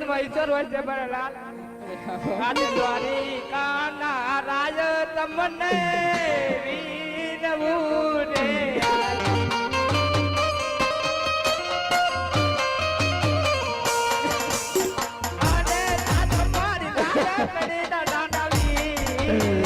જીવનમાં ઈશ્વર હોય છે ભરેલા આજે દ્વારિકાના રાજ તમને વિનવું ને અને આ તમારી રાજા કરીને દાદાવી